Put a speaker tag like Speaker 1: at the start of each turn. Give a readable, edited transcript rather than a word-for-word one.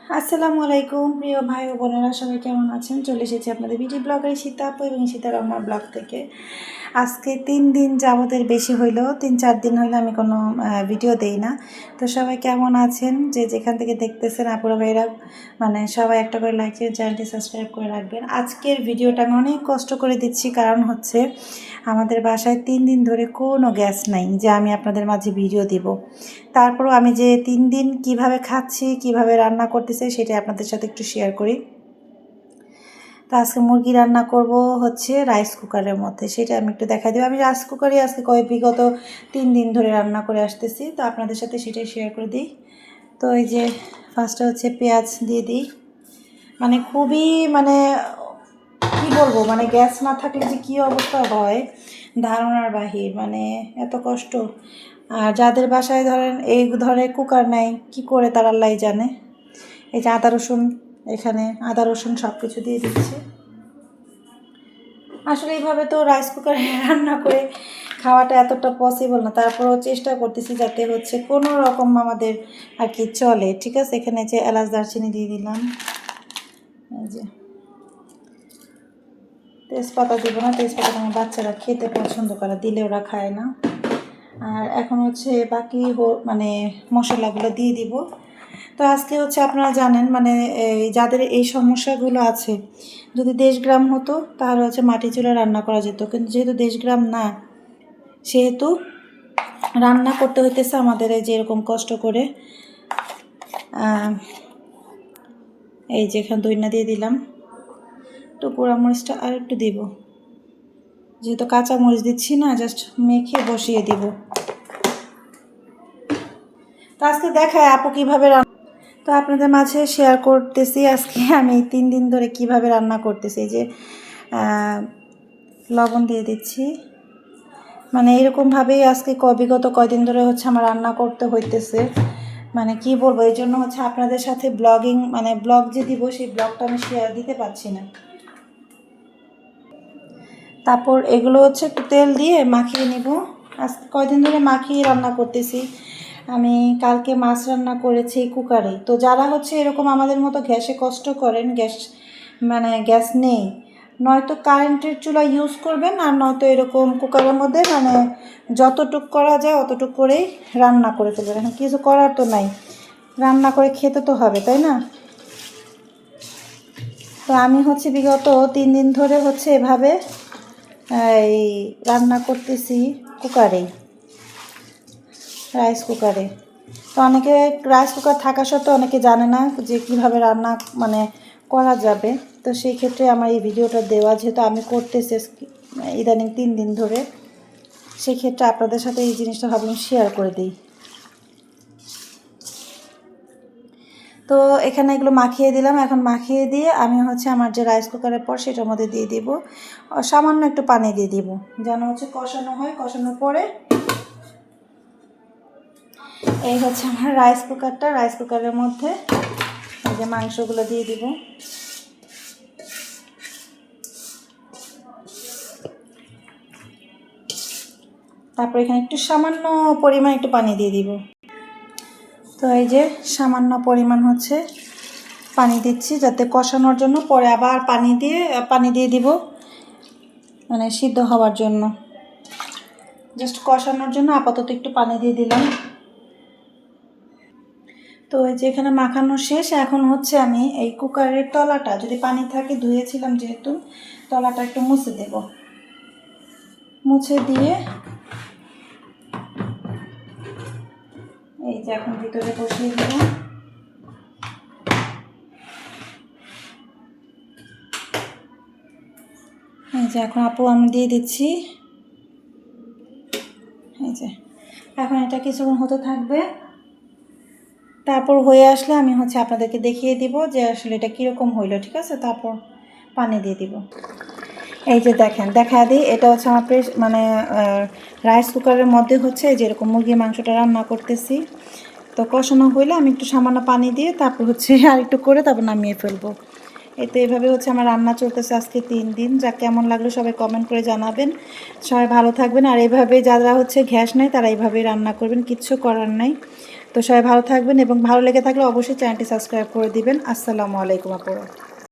Speaker 1: আসসালামু আলাইকুম প্রিয় ভাই ও বোনেরা, সবাই কেমন আছেন? চলে এসেছি আপনাদের বিউটি ব্লগার সীতা আপু এবং সীতা রহমান ব্লগ থেকে। আজকে 3 দিন যাবতের বেশি হইল, 3-4 দিন হইলো আমি কোনো ভিডিও দেই না। তো সবাই কেমন আছেন? যে যেখান থেকে দেখতেছেন আপুরা ভাইরা, সবাই একটা করে লাইক দিয়ে চ্যানেলটি সাবস্ক্রাইব করে রাখবেন। আজকের ভিডিওটা আমি অনেক কষ্ট করে দিচ্ছি, কারণ হচ্ছে আমাদের বাসায় 3 দিন ধরে কোনো গ্যাস নাই যে আমি আপনাদের মাঝে ভিডিও দিব। তারপরও আমি যে 3 দিন কিভাবে খাচ্ছি, কিভাবে রান্না করতেছি সেটা আপনাদের সাথে একটু শেয়ার করি। তো আজকে মুরগি রান্না করব হচ্ছে রাইস কুকারের মধ্যে, সেটা আমি একটু দেখাই দেবো। আমি রাইস কুকারে আজকে বিগত 3 দিন ধরে রান্না করে আসতেছি, তো আপনাদের সাথে সেটাই শেয়ার করে দিই। তো এই যে ফার্স্টে হচ্ছে পেঁয়াজ দিয়ে দিই। খুবই কি বলবো, গ্যাস না থাকলে যে কী অবস্থা হয় ধারণার বাহির, এত কষ্ট। আর যাদের বাসায় ধরেন এই ধরনের কুকার নাই, কি করে তারা আল্লাহ জানে। এই যে আদা রসুন, এখানে আদা রসুন সব কিছু দিয়ে দিচ্ছি। আসলে এইভাবে তো রাইস কুকারে রান্না করে খাওয়াটা এতটা পসিবল না, তারপরেও চেষ্টা করতেছি যাতে হচ্ছে কোনো রকম আমাদের আর কি চলে। ঠিক আছে, এখানে যে এলাচ দারচিনি দিয়ে দিলাম, এই যে তেজপাতা দিব না, তেজপাতা আমার বাচ্চারা খেতে পছন্দ করে, দিলে ওরা খায় না। আর এখন হচ্ছে বাকি মশলাগুলো দিয়ে দিব। তো আজকে হচ্ছে আপনারা জানেন যাদের এই সমস্যাগুলো আছে, যদি দেশগ্রাম হতো তাহলে হচ্ছে মাটি চুলায় রান্না করা যেত, কিন্তু যেহেতু দেশগ্রাম না, সেহেতু রান্না করতে হইতেছে আমাদের এই যে এরকম কষ্ট করে। এই যে এখানে দইনা দিয়ে দিলাম, তো পোড়া মরিচটা আর একটু দিব, যেহেতু কাঁচা মরিচ দিচ্ছি না, জাস্ট মেখে বসিয়ে দিব। তো আজকে দেখায় আপু কীভাবে তো আপনাদের মাঝে শেয়ার করতেছি আজকে আমি 3 দিন ধরে কিভাবে রান্না করতেছি। যে লবণ দিয়ে দিচ্ছি, এরকমভাবেই আজকে বিগত কয়দিন ধরে হচ্ছে আমার রান্না করতে হইতেছে। কি বলবো, এই জন্য হচ্ছে আপনাদের সাথে ব্লগ যে দিব সেই ব্লগটা আমি শেয়ার দিতে পারছি না। তারপর এগুলো হচ্ছে একটু তেল দিয়ে মাখিয়ে নিব। আজকে কয়দিন ধরে মাখিয়ে রান্না করতেছি। আমি কালকে মাছ রান্না করেছি কুকারে। তো যারা হচ্ছে এরকম আমাদের মতো গ্যাসে কষ্ট করেন, গ্যাস নেই, নয়তো কারেন্টের চুলা ইউজ করবেন, আর নয়তো এরকম কুকারের মধ্যে যতটুক করা যায় অতটুক করেই রান্না করে ফেলবেন। এখন কিছু করার তো নাই, রান্না করে খেতে তো হবে, তাই না? তো আমি হচ্ছে বিগত 3 দিন ধরে হচ্ছে এভাবে এই রান্না করতেছি কুকারেই, রাইস কুকারে। তো অনেকে রাইস কুকার থাকা সত্ত্বেও অনেকে জানে না যে কীভাবে রান্না করা যাবে। তো সেই ক্ষেত্রে আমার এই ভিডিওটা দেওয়া, যেহেতু আমি করতেছি ইদানিং 3 দিন ধরে, সেই ক্ষেত্রে আপনাদের সাথে এই জিনিসটা ভাবলাম শেয়ার করে দিই। তো এখানে এগুলো মাখিয়ে দিলাম। এখন মাখিয়ে দিয়ে আমি হচ্ছে আমার যে রাইস কুকারের পর সেটার মধ্যে দিয়ে দিব, সামান্য একটু পানি দিয়ে দিব, যেন হচ্ছে কষানো হয়। কষানোর পরে এই হচ্ছে আমার রাইস কুকারটা, রাইস কুকারের মধ্যে এই যে মাংসগুলো দিয়ে দিব। তারপর এখানে একটু সামান্য পরিমাণ একটু পানি দিয়ে দিব। তো এই যে সামান্য পরিমাণ হচ্ছে পানি দিচ্ছি যাতে কষানোর জন্য, পরে আবার পানি দিয়ে দিব সিদ্ধ হওয়ার জন্য। জাস্ট কষানোর জন্য আপাতত একটু পানি দিয়ে দিলাম। তো এই যে এখানে মাখানো শেষ। এখন হচ্ছে আমি এই কুকারের তলাটা, যদি পানি থাকে, ধুয়েছিলাম যেহেতু, তলাটা একটু মুছে দেব। মুছে দিয়ে এই যে এখন ভিতরে বসিয়ে দেব। এই যে এখন আপু আমি দিয়ে দিচ্ছি। এই যে এখন এটা কিছুক্ষণ হতে থাকবে, তারপর হয়ে আসলে আমি হচ্ছে আপনাদেরকে দেখিয়ে দিব যে আসলে এটা কীরকম হইলো। ঠিক আছে, তারপর পানি দিয়ে দিব। এই যে দেখেন, দেখা দিই, এটা হচ্ছে আমার রাইস কুকারের মধ্যে হচ্ছে যেরকম মুরগির মাংসটা রান্না করতেছি। তো কষানো হইলে আমি একটু সামান্য পানি দিয়ে তারপর হচ্ছে আর একটু করে তারপর নামিয়ে ফেলবো। এতে এভাবে হচ্ছে আমার রান্না চলতেছে আজকে 3 দিন। যা কেমন লাগলো সবাই কমেন্ট করে জানাবেন। সবাই ভালো থাকবেন। আর এইভাবে যারা হচ্ছে গ্যাস নেই তারা এইভাবেই রান্না করবেন, কিচ্ছু করার নাই। তো সবাই ভালো থাকবেন এবং ভালো লেগে থাকলে অবশ্যই চ্যানেলটি সাবস্ক্রাইব করে দিবেন। আসসালামু আলাইকুম আপুরা।